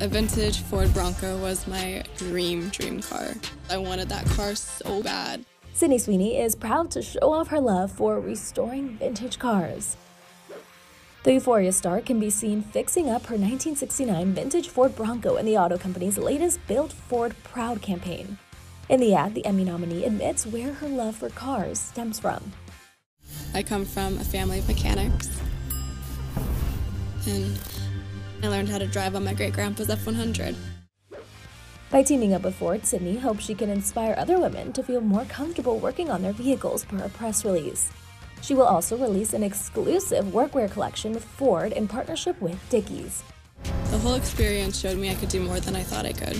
A vintage Ford Bronco was my dream car. I wanted that car so bad. Sydney Sweeney is proud to show off her love for restoring vintage cars. The Euphoria star can be seen fixing up her 1969 vintage Ford Bronco in the auto company's latest Build Ford Proud campaign. In the ad, the Emmy nominee admits where her love for cars stems from. I come from a family of mechanics, and I learned how to drive on my great-grandpa's F-100. By teaming up with Ford, Sydney hopes she can inspire other women to feel more comfortable working on their vehicles per a press release. She will also release an exclusive workwear collection with Ford in partnership with Dickies. The whole experience showed me I could do more than I thought I could.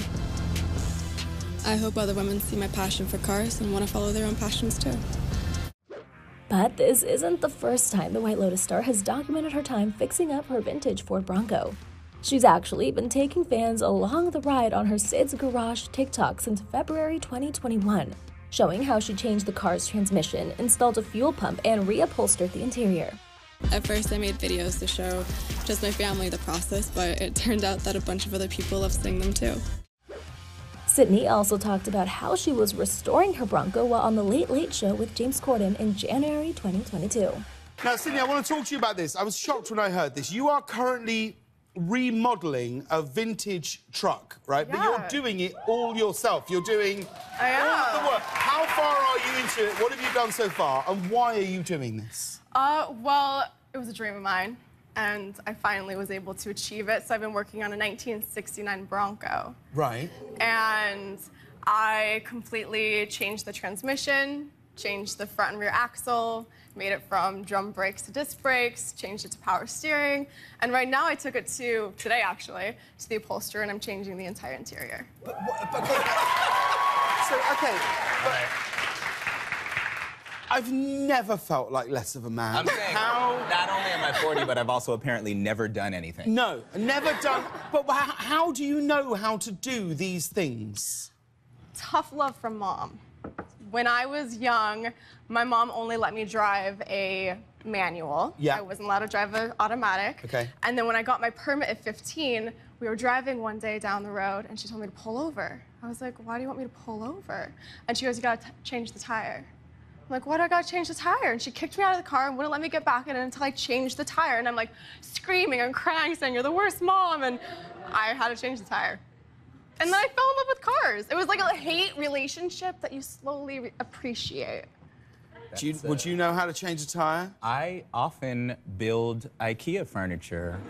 I hope other women see my passion for cars and want to follow their own passions too. But this isn't the first time the White Lotus star has documented her time fixing up her vintage Ford Bronco. She's actually been taking fans along the ride on her Sid's Garage TikTok since February 2021, showing how she changed the car's transmission, installed a fuel pump, and reupholstered the interior. At first I made videos to show just my family the process, but it turned out that a bunch of other people love seeing them too. Sydney also talked about how she was restoring her Bronco while on The Late Late Show with James Corden in January 2022. Now, Sydney, I want to talk to you about this. I was shocked when I heard this. You are currently remodeling a vintage truck, right? Yeah. But you're doing it all yourself. You're doing all the work. How far are you into it? What have you done so far? And why are you doing this? Well, it was a dream of mine, and I finally was able to achieve it. So I've been working on a 1969 Bronco. Right. And I completely changed the transmission, changed the front and rear axle, made it from drum brakes to disc brakes, changed it to power steering. And right now I took it to, today actually, to the upholsterer, and I'm changing the entire interior. But I've never felt like less of a man. I'm saying, not only am I 40, but I've also apparently never done anything. No, never done. But how do you know how to do these things? Tough love from Mom. When I was young, my mom only let me drive a manual. Yeah. I wasn't allowed to drive an automatic. Okay. And then when I got my permit at 15, we were driving one day down the road, and she told me to pull over. I was like, why do you want me to pull over? And she goes, you gotta change the tire. I'm like, why do I gotta change the tire? And she kicked me out of the car and wouldn't let me get back in it until I changed the tire. And I'm like screaming and crying, saying, you're the worst mom. And I had to change the tire. And then I fell in love with cars. It was like a hate relationship that you slowly appreciate. Would you know how to change a tire? I often build IKEA furniture.